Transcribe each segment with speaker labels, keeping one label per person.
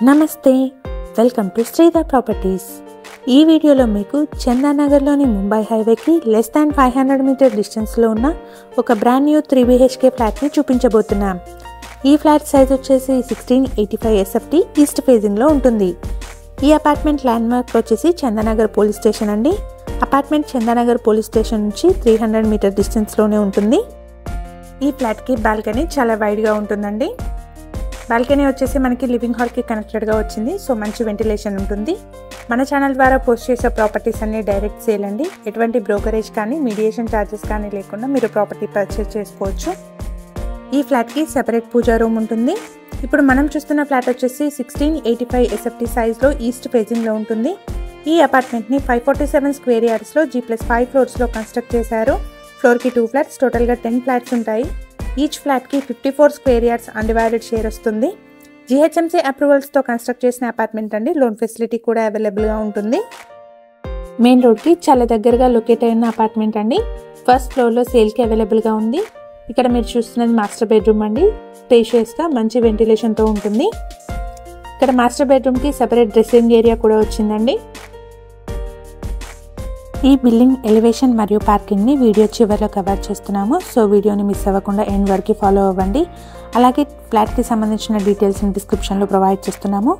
Speaker 1: నమస్తే, welcome to Sridhar properties. ఈ వీడియోలో మీకు చందానగర్లోని ముంబై హైవేకి లెస్ దాన్ 500 మీటర్ డిస్టెన్స్లో ఉన్న ఒక బ్రాండ్ న్యూ 3 BHK ఫ్లాట్ని చూపించబోతున్నాం. ఈ ఫ్లాట్ సైజ్ వచ్చేసి 1685 SFT ఈస్ట్ ఫేజింగ్లో ఉంటుంది. ఈ అపార్ట్మెంట్ ల్యాండ్మార్క్ వచ్చేసి చందానగర్ పోలీస్ స్టేషన్ అండి. అపార్ట్మెంట్ చందానగర్ పోలీస్ స్టేషన్ నుంచి 300 మీటర్ డిస్టెన్స్లోనే ఉంటుంది. ఈ ఫ్లాట్కి బాల్కనీ చాలా వైడ్గా ఉంటుందండి. బాల్కనీ వచ్చేసి మనకి లివింగ్ హాల్కి కనెక్టెడ్గా వచ్చింది. సో మంచి వెంటిలేషన్ ఉంటుంది. మన ఛానల్ ద్వారా పోస్ట్ చేసే ప్రాపర్టీస్ అన్నీ డైరెక్ట్ సేల్ అండి. ఎటువంటి బ్రోకరేజ్ కానీ మీడియేషన్ ఛార్జెస్ కానీ లేకుండా మీరు ప్రాపర్టీ పర్చేస్ చేసుకోవచ్చు. ఈ ఫ్లాట్కి సెపరేట్ పూజా రూమ్ ఉంటుంది. ఇప్పుడు మనం చూస్తున్న ఫ్లాట్ వచ్చేసి 1685 SFT సైజ్లో ఈస్ట్ ఫేజింగ్లో ఉంటుంది. ఈ అపార్ట్మెంట్ని 547 స్క్వేర్ యార్డ్స్లో G+5 ఫ్లోర్స్లో కన్స్ట్రక్ట్ చేశారు. ఫ్లోర్కి 2 ఫ్లాట్స్, టోటల్గా 10 ఫ్లాట్స్ ఉంటాయి. ఈచ్ ఫ్లాట్కి 54 స్క్వేర్ యార్డ్స్ అన్డివైడెడ్ షేర్ వస్తుంది. GHMC అప్రూవల్స్తో కన్స్ట్రక్ట్ చేసిన అపార్ట్మెంట్ అండి. లోన్ ఫెసిలిటీ కూడా అవైలబుల్గా ఉంటుంది. మెయిన్ రోడ్కి చాలా దగ్గరగా లొకేట్ అయిన అపార్ట్మెంట్ అండి. ఫస్ట్ ఫ్లోర్లో సేల్కి అవైలబుల్గా ఉంది. ఇక్కడ మీరు చూస్తున్నది మాస్టర్ బెడ్రూమ్ అండి. స్పేషియస్గా మంచి వెంటిలేషన్తో ఉంటుంది. ఇక్కడ మాస్టర్ బెడ్రూమ్కి సెపరేట్ డ్రెస్సింగ్ ఏరియా కూడా వచ్చిందండి. ఈ బిల్డింగ్ ఎలివేషన్ మరియు పార్కింగ్ని వీడియో చివరిలో కవర్ చేస్తున్నాము. సో వీడియోని మిస్ అవ్వకుండా ఎండ్ వరకు ఫాలో అవ్వండి. అలాగే ఫ్లాట్కి సంబంధించిన డీటెయిల్స్ని డిస్క్రిప్షన్లో ప్రొవైడ్ చేస్తున్నాము.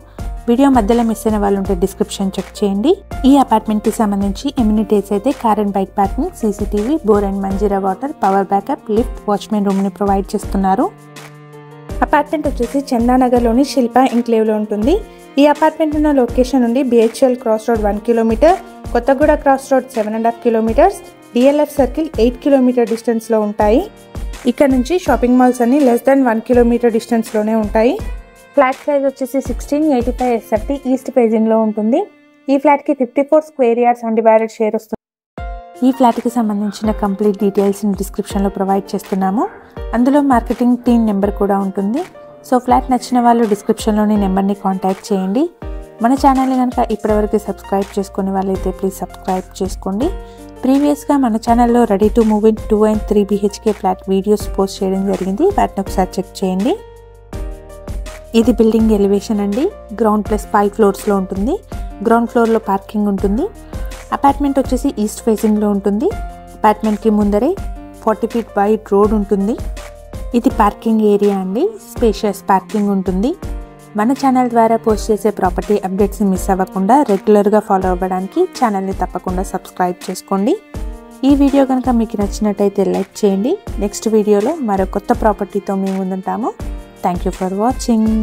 Speaker 1: వీడియో మధ్యలో మిస్ అయిన వాళ్ళు ఉంటే డిస్క్రిప్షన్ చెక్ చేయండి. ఈ అపార్ట్మెంట్కి సంబంధించి ఎమ్యూనిటీస్ అయితే car and bike parking, CCTV, bore and Manjeera water, power backup, lift, watchman రూమ్ని ప్రొవైడ్ చేస్తున్నారు. అపార్ట్మెంట్ వచ్చేసి చందానగర్లోని శిల్ప ఎంక్లేవ్లో ఉంటుంది. ఈ అపార్ట్మెంట్ ఉన్న లొకేషన్ నుండి BHL cross road 1 kilometre, Kothaguda cross road 7.5 kilometres, DLF circle 8 kilometre డిస్టెన్స్లో ఉంటాయి. ఇక్కడ నుంచి షాపింగ్ మాల్స్ అన్ని లెస్ దాన్ 1 కిలోమీటర్ డిస్టెన్స్లోనే ఉంటాయి. ఫ్లాట్ సైజ్ వచ్చేసి 1685 SFT ఈస్ట్ ఫేజింగ్లో ఉంటుంది. ఈ ఫ్లాట్కి 54 స్క్వేర్ యార్డ్స్ అన్డివైడెడ్ షేర్ వస్తుంది. ఈ ఫ్లాట్కి సంబంధించిన కంప్లీట్ డీటెయిల్స్ని డిస్క్రిప్షన్లో ప్రొవైడ్ చేస్తున్నాము. అందులో మార్కెటింగ్ టీమ్ నెంబర్ కూడా ఉంటుంది. సో ఫ్లాట్ నచ్చిన వాళ్ళు డిస్క్రిప్షన్లోని నెంబర్ని కాంటాక్ట్ చేయండి. మన ఛానల్ని కనుక ఇప్పటివరకు సబ్స్క్రైబ్ చేసుకునే వాళ్ళైతే ప్లీజ్ సబ్స్క్రైబ్ చేసుకోండి. ప్రీవియస్గా మన ఛానల్లో ready to move in 2 and 3 BHK flat videos post చేయడం జరిగింది. వాటిని ఒకసారి చెక్ చేయండి. ఇది బిల్డింగ్ ఎలివేషన్ అండి. గ్రౌండ్ ప్లస్ 5 ఫ్లోర్స్లో ఉంటుంది. గ్రౌండ్ ఫ్లోర్లో పార్కింగ్ ఉంటుంది. అపార్ట్మెంట్ వచ్చేసి ఈస్ట్ ఫేసింగ్లో ఉంటుంది. అపార్ట్మెంట్కి ముందరే 40 ఫీట్ వైడ్ రోడ్ ఉంటుంది. ఇది పార్కింగ్ ఏరియా అండి. స్పేషియస్ పార్కింగ్ ఉంటుంది. మన ఛానల్ ద్వారా పోస్ట్ చేసే ప్రాపర్టీ అప్డేట్స్ని మిస్ అవ్వకుండా రెగ్యులర్గా ఫాలో అవ్వడానికి ఛానల్ని తప్పకుండా సబ్స్క్రైబ్ చేసుకోండి. ఈ వీడియో కనుక మీకు నచ్చినట్టయితే లైక్ చేయండి. నెక్స్ట్ వీడియోలో మరో కొత్త ప్రాపర్టీతో మేము ముందుంటాము. Thank you for watching.